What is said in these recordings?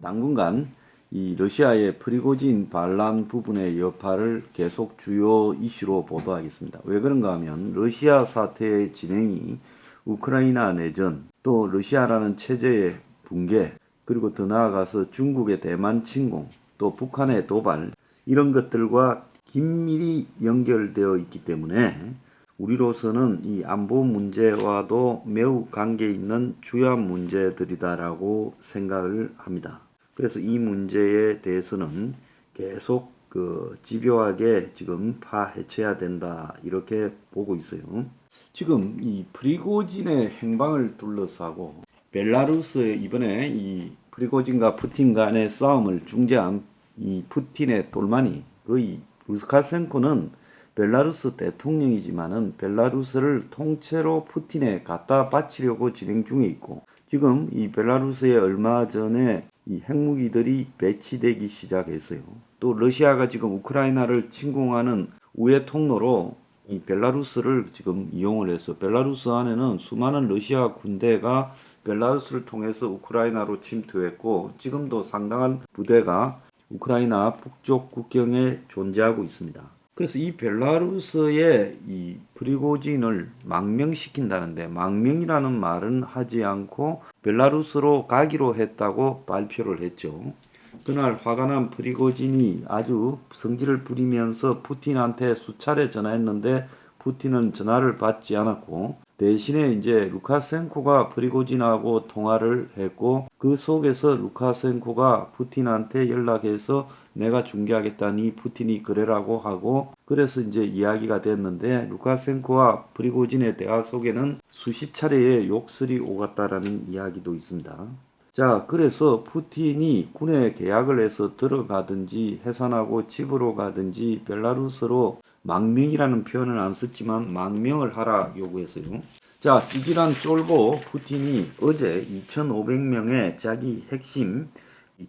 당분간 이 러시아의 프리고진 반란 부분의 여파를 계속 주요 이슈로 보도하겠습니다. 왜 그런가 하면 러시아 사태의 진행이 우크라이나 내전, 또 러시아라는 체제의 붕괴, 그리고 더 나아가서 중국의 대만 침공, 또 북한의 도발, 이런 것들과 긴밀히 연결되어 있기 때문에 우리로서는 이 안보 문제와도 매우 관계 있는 주요한 문제들이다라고 생각을 합니다. 그래서 이 문제에 대해서는 계속 집요하게 지금 파헤쳐야 된다, 이렇게 보고 있어요. 지금 이 프리고진의 행방을 둘러싸고 벨라루스 이번에 이 프리고진과 푸틴 간의 싸움을 중재한 이 푸틴의 돌만이 거의 루카셴코는 벨라루스 대통령이지만은 벨라루스를 통째로 푸틴에 갖다 바치려고 진행 중에 있고, 지금 이 벨라루스에 얼마 전에 이 핵무기들이 배치되기 시작했어요. 또 러시아가 지금 우크라이나를 침공하는 우회 통로로 이 벨라루스를 지금 이용을 해서 벨라루스 안에는 수많은 러시아 군대가 벨라루스를 통해서 우크라이나로 침투했고, 지금도 상당한 부대가 우크라이나 북쪽 국경에 존재하고 있습니다. 그래서 이 벨라루스의 이 프리고진을 망명시킨다는데, 망명이라는 말은 하지 않고 벨라루스로 가기로 했다고 발표를 했죠. 그날 화가 난 프리고진이 아주 성질을 부리면서 푸틴한테 수차례 전화했는데 푸틴은 전화를 받지 않았고, 대신에 이제 루카셴코가 프리고진하고 통화를 했고, 그 속에서 루카셴코가 푸틴한테 연락해서 내가 중개하겠다니 푸틴이 그래라고 하고, 그래서 이제 이야기가 됐는데, 루카셴코와 프리고진의 대화 속에는 수십 차례의 욕설이 오갔다라는 이야기도 있습니다. 자, 그래서 푸틴이 군에 계약을 해서 들어가든지 해산하고 집으로 가든지 벨라루스로 망명이라는 표현을 안 썼지만 망명을 하라 요구했어요. 자, 찌질한 쫄보 푸틴이 어제 2,500명의 자기 핵심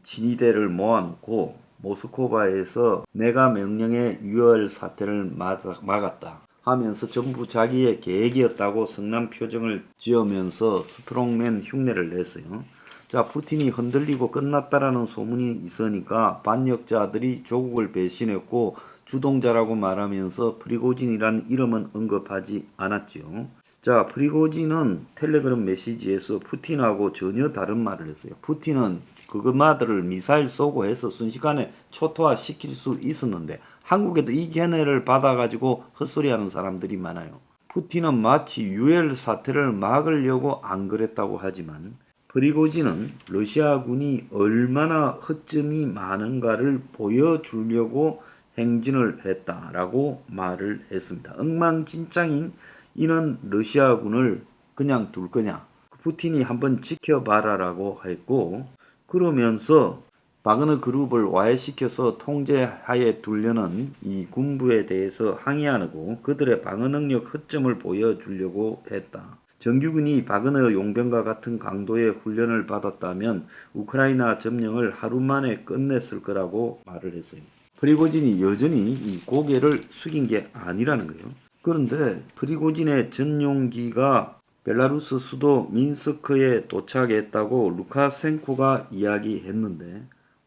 친위대를 모아놓고 모스크바에서 내가 명령에 유혈 사태를 막았다 하면서 전부 자기의 계획이었다고 성난 표정을 지으면서 스트롱맨 흉내를 냈어요. 자, 푸틴이 흔들리고 끝났다라는 소문이 있으니까 반역자들이 조국을 배신했고 주동자라고 말하면서 프리고진이란 이름은 언급하지 않았지요. 자, 프리고진은 텔레그램 메시지에서 푸틴하고 전혀 다른 말을 했어요. 푸틴은 그것마들을 미사일 쏘고 해서 순식간에 초토화 시킬 수 있었는데, 한국에도 이 견해를 받아가지고 헛소리하는 사람들이 많아요. 푸틴은 마치 유혈 사태를 막으려고 안 그랬다고 하지만, 프리고진은 러시아군이 얼마나 허점이 많은가를 보여주려고 행진을 했다라고 말을 했습니다. 엉망진창인 이런 러시아군을 그냥 둘 거냐? 푸틴이 한번 지켜봐라라고 했고, 그러면서 바그너 그룹을 와해시켜서 통제하에 두려는 이 군부에 대해서 항의하고 그들의 방어 능력 허점을 보여주려고 했다. 정규군이 바그너 용병과 같은 강도의 훈련을 받았다면 우크라이나 점령을 하루 만에 끝냈을 거라고 말을 했어요. 프리고진이 여전히 이 고개를 숙인 게 아니라는 거예요. 그런데 프리고진의 전용기가 벨라루스 수도 민스크에 도착했다고 루카셴코가 이야기했는데,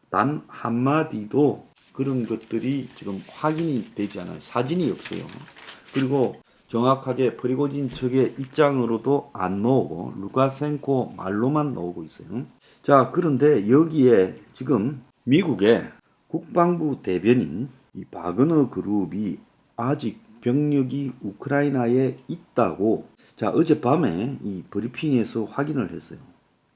단 한마디도 그런 것들이 지금 확인이 되지 않아요. 사진이 없어요. 그리고 정확하게 프리고진 측의 입장으로도 안 나오고 루카셴코 말로만 나오고 있어요. 자, 그런데 여기에 지금 미국의 국방부 대변인 이 바그너 그룹이 아직 병력이 우크라이나에 있다고 어젯밤에 이 브리핑에서 확인을 했어요.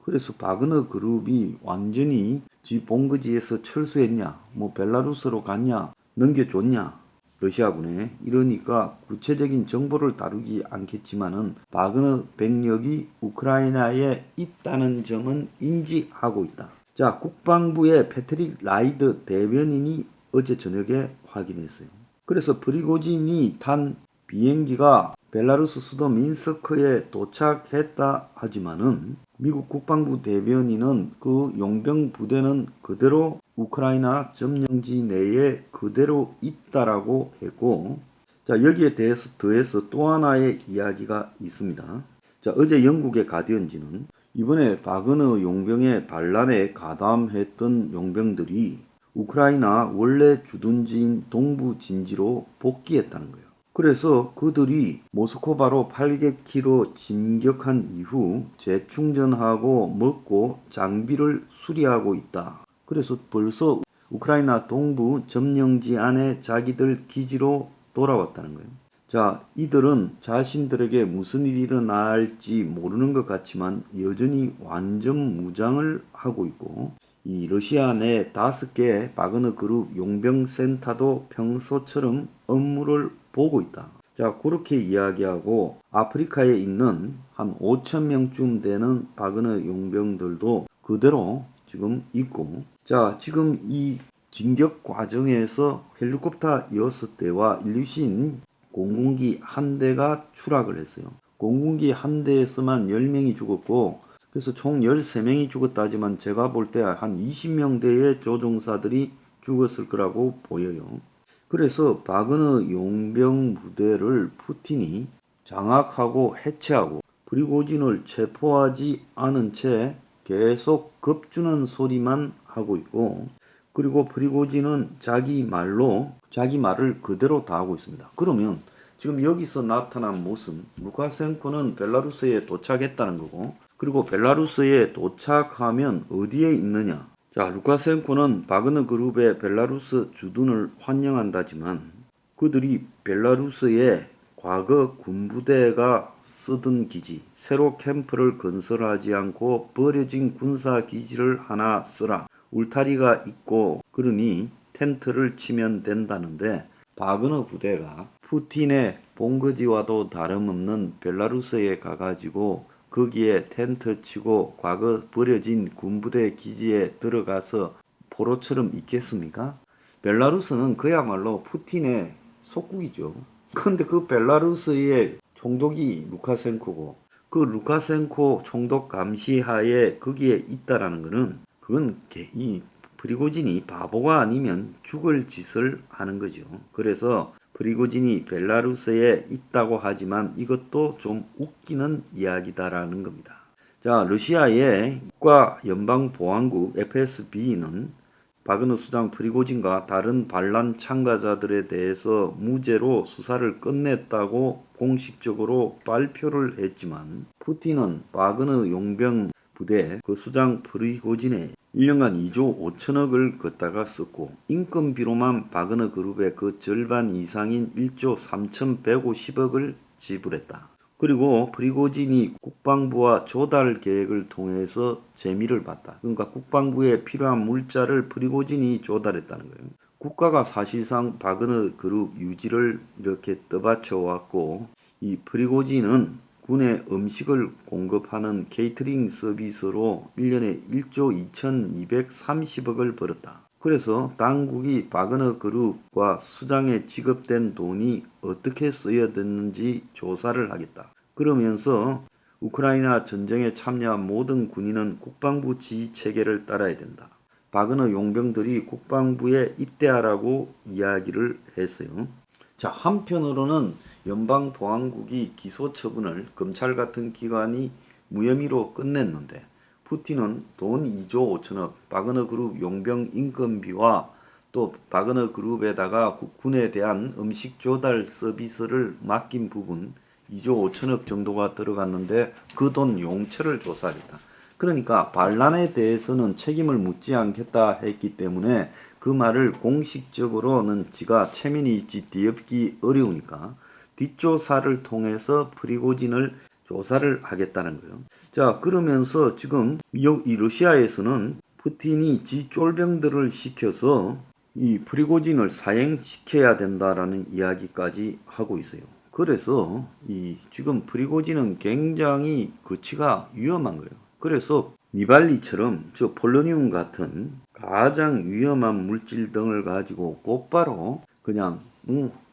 그래서 바그너 그룹이 완전히 지 본거지에서 철수했냐, 뭐 벨라루스로 갔냐, 넘겨줬냐, 러시아군에, 이러니까 구체적인 정보를 다루지 않겠지만은 바그너 병력이 우크라이나에 있다는 점은 인지하고 있다. 자, 국방부의 패트릭 라이드 대변인이 어제 저녁에 확인했어요. 그래서 프리고진이 탄 비행기가 벨라루스 수도 민스크에 도착했다 하지만은 미국 국방부 대변인은 그 용병 부대는 그대로 우크라이나 점령지 내에 그대로 있다라고 했고, 자, 여기에 대해서 더해서 또 하나의 이야기가 있습니다. 자, 어제 영국의 가디언지는 이번에 바그너 용병의 반란에 가담했던 용병들이 우크라이나 원래 주둔지인 동부 진지로 복귀했다는 거예요. 그래서 그들이 모스크바로 800km 진격한 이후 재충전하고 먹고 장비를 수리하고 있다. 그래서 벌써 우크라이나 동부 점령지 안에 자기들 기지로 돌아왔다는 거예요. 자, 이들은 자신들에게 무슨 일이 일어날지 모르는 것 같지만 여전히 완전 무장을 하고 있고, 이 러시아 내 5개 바그너 그룹 용병센터도 평소처럼 업무를 보고 있다. 자, 그렇게 이야기하고 아프리카에 있는 한 5천 명쯤 되는 바그너 용병들도 그대로 지금 있고, 자, 지금 이 진격 과정에서 헬리콥터 6대와 일류신 공군기 한 대가 추락을 했어요. 공군기 한 대에서만 10명이 죽었고, 그래서 총 13명이 죽었다지만 제가 볼 때 한 20명대의 조종사들이 죽었을 거라고 보여요. 그래서 바그너 용병 부대를 푸틴이 장악하고 해체하고 프리고진을 체포하지 않은 채 계속 겁주는 소리만 하고 있고, 그리고 프리고진은 자기 말을 그대로 다 하고 있습니다. 그러면 지금 여기서 나타난 모습, 루카셴코는 벨라루스에 도착했다는 거고, 그리고 벨라루스에 도착하면 어디에 있느냐? 자, 루카셴코는 바그너 그룹의 벨라루스 주둔을 환영한다지만 그들이 벨라루스의 과거 군부대가 쓰던 기지, 새로 캠프를 건설하지 않고 버려진 군사 기지를 하나 쓰라. 울타리가 있고 그러니 텐트를 치면 된다는데, 바그너 부대가 푸틴의 본거지와도 다름없는 벨라루스에 가가지고 거기에 텐트 치고 과거 버려진 군부대 기지에 들어가서 포로처럼 있겠습니까? 벨라루스는 그야말로 푸틴의 속국이죠. 근데 그 벨라루스의 총독이 루카셴코고, 그 루카셴코 총독 감시하에 거기에 있다라는 것은, 그건 이 프리고진이 바보가 아니면 죽을 짓을 하는 거죠. 그래서 프리고진이 벨라루스에 있다고 하지만 이것도 좀 웃기는 이야기다라는 겁니다. 자, 러시아의 국가연방보안국 FSB는 바그너 수장 프리고진과 다른 반란 참가자들에 대해서 무죄로 수사를 끝냈다고 공식적으로 발표를 했지만, 푸틴은 바그너 용병 부대 그 수장 프리고진에 1년간 2조 5천억을 걷다가 썼고, 인건비로만 바그너 그룹의 그 절반 이상인 1조 3,150억을 지불했다. 그리고 프리고진이 국방부와 조달 계획을 통해서 재미를 봤다. 그러니까 국방부에 필요한 물자를 프리고진이 조달했다는 거예요. 국가가 사실상 바그너 그룹 유지를 이렇게 떠받쳐 왔고, 이 프리고진은 군에 음식을 공급하는 케이터링 서비스로 1년에 1조 2230억을 벌었다. 그래서 당국이 바그너 그룹과 수장에 지급된 돈이 어떻게 쓰여졌는지 조사를 하겠다. 그러면서 우크라이나 전쟁에 참여한 모든 군인은 국방부 지휘 체계를 따라야 된다. 바그너 용병들이 국방부에 입대하라고 이야기를 했어요. 자, 한편으로는 연방보안국이 기소 처분을 검찰 같은 기관이 무혐의로 끝냈는데, 푸틴은 돈 2조 5천억, 바그너 그룹 용병 인건비와 또 바그너 그룹에다가 군에 대한 음식 조달 서비스를 맡긴 부분 2조 5천억 정도가 들어갔는데 그 돈 용처를 조사하겠다. 그러니까 반란에 대해서는 책임을 묻지 않겠다 했기 때문에 그 말을 공식적으로는 지가 체면이 있지 뒤엎기 어려우니까 뒷조사를 통해서 프리고진을 조사를 하겠다는 거예요. 자, 그러면서 지금 이 러시아에서는 푸틴이 지 쫄병들을 시켜서 이 프리고진을 사형시켜야 된다라는 이야기까지 하고 있어요. 그래서 이 지금 프리고진은 굉장히 거치가 위험한 거예요. 그래서 니발리처럼 저 폴로니움 같은 가장 위험한 물질 등을 가지고 곧바로 그냥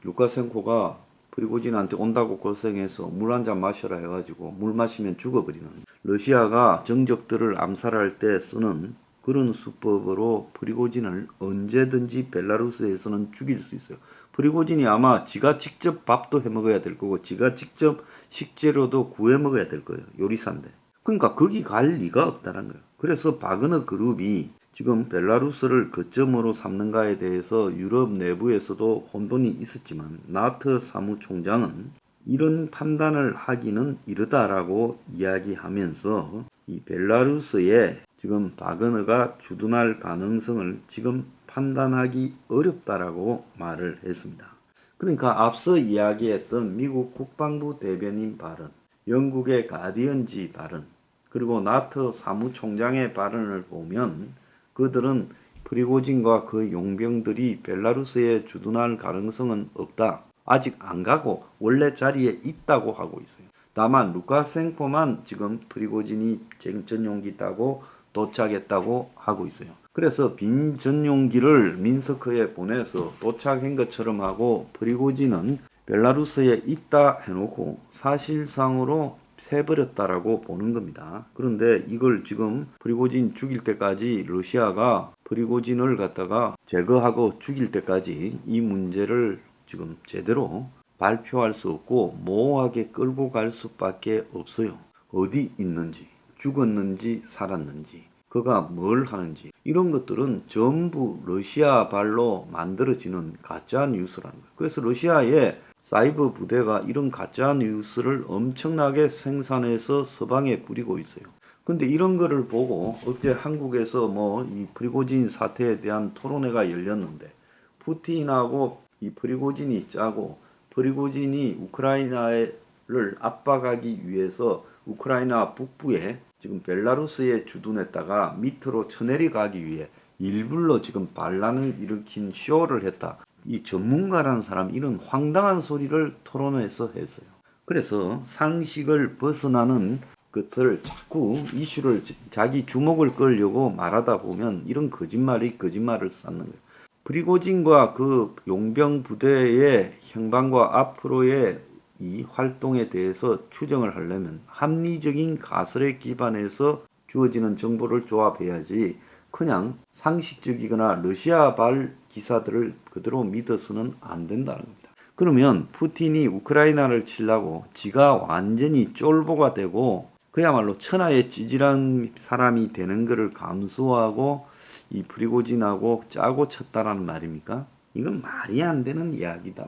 루카셴코가 프리고진한테 온다고 고생해서 물 한 잔 마셔라 해가지고 물 마시면 죽어버리는, 러시아가 정적들을 암살할 때 쓰는 그런 수법으로 프리고진을 언제든지 벨라루스에서는 죽일 수 있어요. 프리고진이 아마 지가 직접 밥도 해 먹어야 될 거고 지가 직접 식재료도 구해 먹어야 될 거예요. 요리사인데. 그러니까 거기 갈 리가 없다는 거예요. 그래서 바그너 그룹이 지금 벨라루스를 거점으로 삼는가에 대해서 유럽 내부에서도 혼돈이 있었지만 나토 사무총장은 이런 판단을 하기는 이르다라고 이야기하면서 이 벨라루스에 지금 바그너가 주둔할 가능성을 지금 판단하기 어렵다라고 말을 했습니다. 그러니까 앞서 이야기했던 미국 국방부 대변인 발언, 영국의 가디언지 발언, 그리고 나토 사무총장의 발언을 보면 그들은 프리고진과 그 용병들이 벨라루스에 주둔할 가능성은 없다. 아직 안 가고 원래 자리에 있다고 하고 있어요. 다만 루카센코만 지금 프리고진이 전용기 타고 도착했다고 하고 있어요. 그래서 빈 전용기를 민스크에 보내서 도착한 것처럼 하고 프리고진은 벨라루스에 있다 해놓고 사실상으로 세버렸다라고 보는 겁니다. 그런데 이걸 지금 프리고진 죽일 때까지 러시아가 프리고진을 갖다가 제거하고 죽일 때까지 이 문제를 지금 제대로 발표할 수 없고 모호하게 끌고 갈 수밖에 없어요. 어디 있는지, 죽었는지 살았는지, 그가 뭘 하는지 이런 것들은 전부 러시아 발로 만들어지는 가짜 뉴스라는 거예요. 그래서 러시아의 사이버 부대가 이런 가짜 뉴스를 엄청나게 생산해서 서방에 뿌리고 있어요. 근데 이런 거를 보고 어제 한국에서 뭐 이 프리고진 사태에 대한 토론회가 열렸는데 푸틴하고 이 프리고진이 짜고 프리고진이 우크라이나를 압박하기 위해서 우크라이나 북부에 지금 벨라루스에 주둔했다가 밑으로 쳐내려가기 위해 일부러 지금 반란을 일으킨 쇼를 했다. 이 전문가라는 사람 이런 황당한 소리를 토론회에서 했어요. 그래서 상식을 벗어나는 것을 자꾸 이슈를 자기 주목을 끌려고 말하다 보면 이런 거짓말을 쌓는 거예요. 프리고진과 그 용병 부대의 형방과 앞으로의 이 활동에 대해서 추정을 하려면 합리적인 가설에 기반해서 주어지는 정보를 조합해야지 그냥 상식적이거나 러시아발 기사들을 그대로 믿어서는 안 된다는 겁니다. 그러면 푸틴이 우크라이나를 치려고 지가 완전히 쫄보가 되고 그야말로 천하에 찌질한 사람이 되는 것을 감수하고 이 프리고진하고 짜고 쳤다라는 말입니까? 이건 말이 안 되는 이야기다.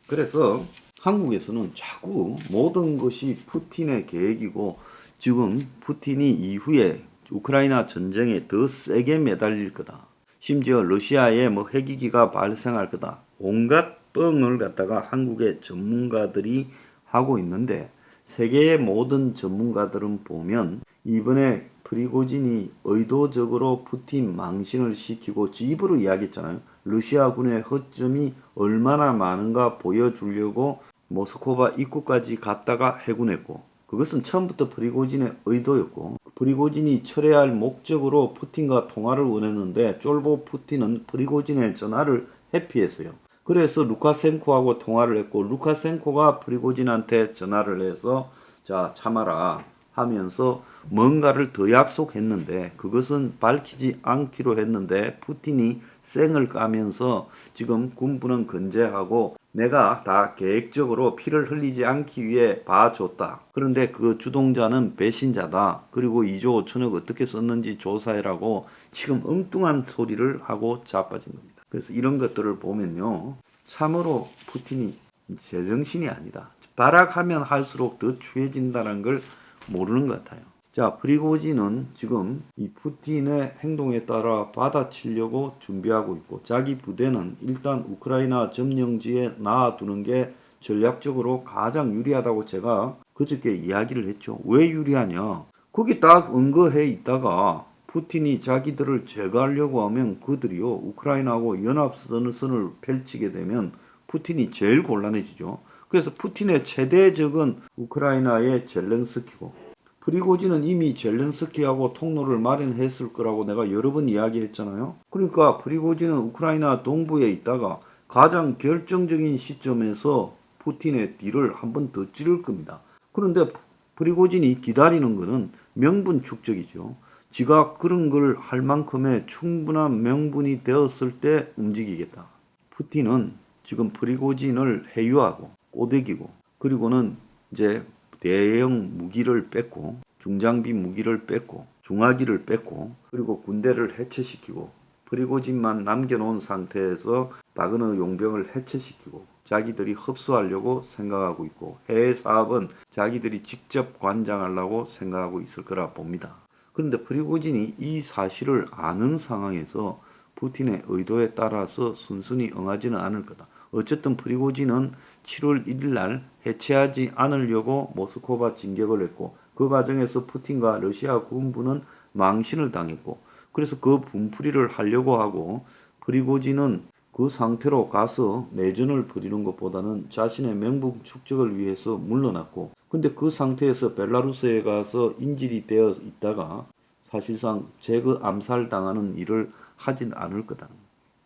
그래서 한국에서는 자꾸 모든 것이 푸틴의 계획이고 지금 푸틴이 이후에 우크라이나 전쟁에 더 세게 매달릴 거다. 심지어 러시아에 뭐 핵위기가 발생할 거다. 온갖 뻥을 갖다가 한국의 전문가들이 하고 있는데 세계의 모든 전문가들은 보면 이번에 프리고진이 의도적으로 푸틴 망신을 시키고 지 입으로 이야기했잖아요. 러시아군의 허점이 얼마나 많은가 보여주려고 모스크바 입구까지 갔다가 해군했고 그것은 처음부터 프리고진의 의도였고 프리고진이 철회할 목적으로 푸틴과 통화를 원했는데 쫄보 푸틴은 프리고진의 전화를 회피했어요. 그래서 루카센코하고 통화를 했고 루카센코가 프리고진한테 전화를 해서 자 참아라 하면서 뭔가를 더 약속했는데 그것은 밝히지 않기로 했는데 푸틴이 쌩을 까면서 지금 군부는 건재하고 내가 다 계획적으로 피를 흘리지 않기 위해 봐줬다. 그런데 그 주동자는 배신자다. 그리고 2조 5천억 어떻게 썼는지 조사해라고 지금 엉뚱한 소리를 하고 자빠진 겁니다. 그래서 이런 것들을 보면요. 참으로 푸틴이 제정신이 아니다. 발악하면 할수록 더 추해진다는 걸 모르는 것 같아요. 자, 프리고진은 지금 이 푸틴의 행동에 따라 받아치려고 준비하고 있고 자기 부대는 일단 우크라이나 점령지에 놔두는 게 전략적으로 가장 유리하다고 제가 그저께 이야기를 했죠. 왜 유리하냐? 거기 딱 응거해 있다가 푸틴이 자기들을 제거하려고 하면 그들이요 우크라이나하고 연합선을 펼치게 되면 푸틴이 제일 곤란해지죠. 그래서 푸틴의 최대 적은 우크라이나의 젤렌스키고 프리고진은 이미 젤렌스키하고 통로를 마련했을 거라고 내가 여러 번 이야기했잖아요. 그러니까 프리고진은 우크라이나 동부에 있다가 가장 결정적인 시점에서 푸틴의 뒤를 한 번 더 찌를 겁니다. 그런데 프리고진이 기다리는 것은 명분 축적이죠. 지가 그런 걸 할 만큼의 충분한 명분이 되었을 때 움직이겠다. 푸틴은 지금 프리고진을 해유하고 꼬드기고 그리고는 이제 대형 무기를 뺏고 중장비 무기를 뺐고 중화기를 뺐고 그리고 군대를 해체시키고 프리고진만 남겨놓은 상태에서 바그너 용병을 해체시키고 자기들이 흡수하려고 생각하고 있고 해외 사업은 자기들이 직접 관장하려고 생각하고 있을 거라 봅니다. 그런데 프리고진이 이 사실을 아는 상황에서 푸틴의 의도에 따라서 순순히 응하지는 않을 거다. 어쨌든 프리고진은 7월 1일 날 해체하지 않으려고 모스크바 진격을 했고 그 과정에서 푸틴과 러시아 군부는 망신을 당했고 그래서 그 분풀이를 하려고 하고 프리고진은 그 상태로 가서 내전을 벌이는 것보다는 자신의 명분 축적을 위해서 물러났고 근데 그 상태에서 벨라루스에 가서 인질이 되어 있다가 사실상 재그 암살당하는 일을 하진 않을 거다.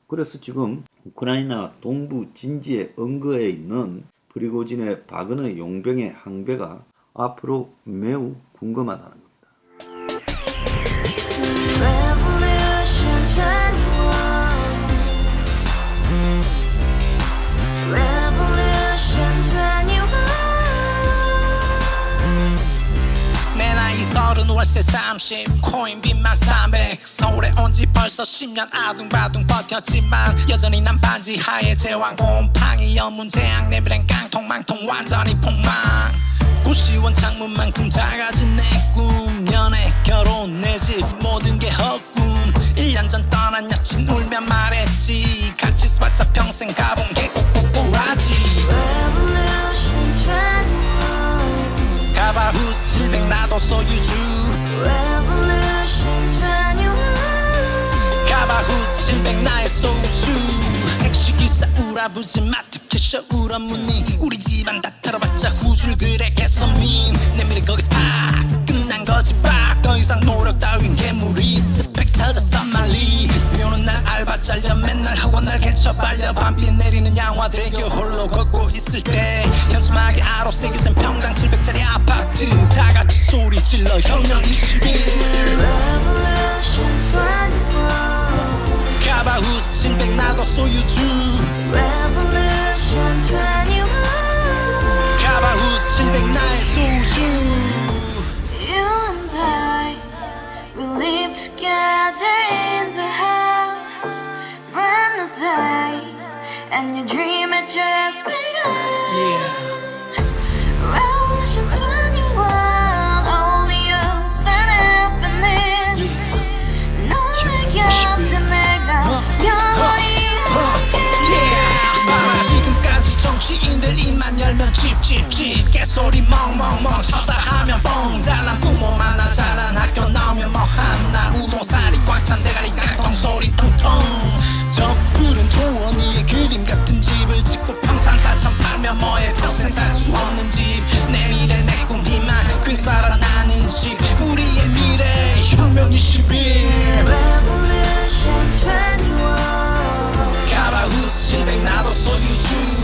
그래서 지금 우크라이나 동부 진지에 응거해 있는 프리고진의 바그너 용병의 항배가 앞으로 매우 궁금하다는 겁니다. 서른 월세 30 코인빚만 300 서울에 온 지 벌써 10년 아둥바둥 버텼지만 여전히 난 반지 하에 제왕 곰팡이 연문제약 내비랑 깡통망통 완전히 폭망 고시원 창문만큼 작아진 내 꿈 연애 결혼 내 집 모든 게 헛꿈 1년 전 떠난 여친 울며 말했지 같이 살자 평생 가본 게 꼬꼬꼬라지 가바후스 700 나도 소유주 가바후스 700 나의 소유주 택시기사 우라부지 마트캐셔 울어문니 우리 집안 다 털어봤자 후줄 그래 개선민 내 미래 거기서 팍 끝난 거지 팍더 이상 노력 따윈 괴물이 스펙 찾아서 말리 비오는 날 알바 잘려 맨날 학원 날 개쳐 발려 밤비 내리는 양화대교 홀로 걷고 있을 때 현수막에 아로 새겨진 평당 700짜리 아파트 다같이 소리 질러 혁명 21 가바후스 700 나도 소유주 가바후스 700 나의 소유주 Together in the house, brand new day, and your dream had just begun. Revolution 21, only open happiness. 너의 곁에 내가 영원히 함께. 지금까지 정치인들 입만 열면 찝찝찝 개소리 멍멍멍 쳤다 하면 뻥 잘난 부모 만나 잘난 학교 나오면 뭐 하나 우동살이 꽉 찬 대가리 깡통 소리 텅텅 저 푸른 조원이의 그림 같은 집을 짓고 평상사천 팔면 뭐해 평생 살 수 없는 집 내 미래 내 꿈 희망 퀸 살아나는 집 우리의 미래 혁명 21 Revolution 21. 가바후스 700 나도 소유주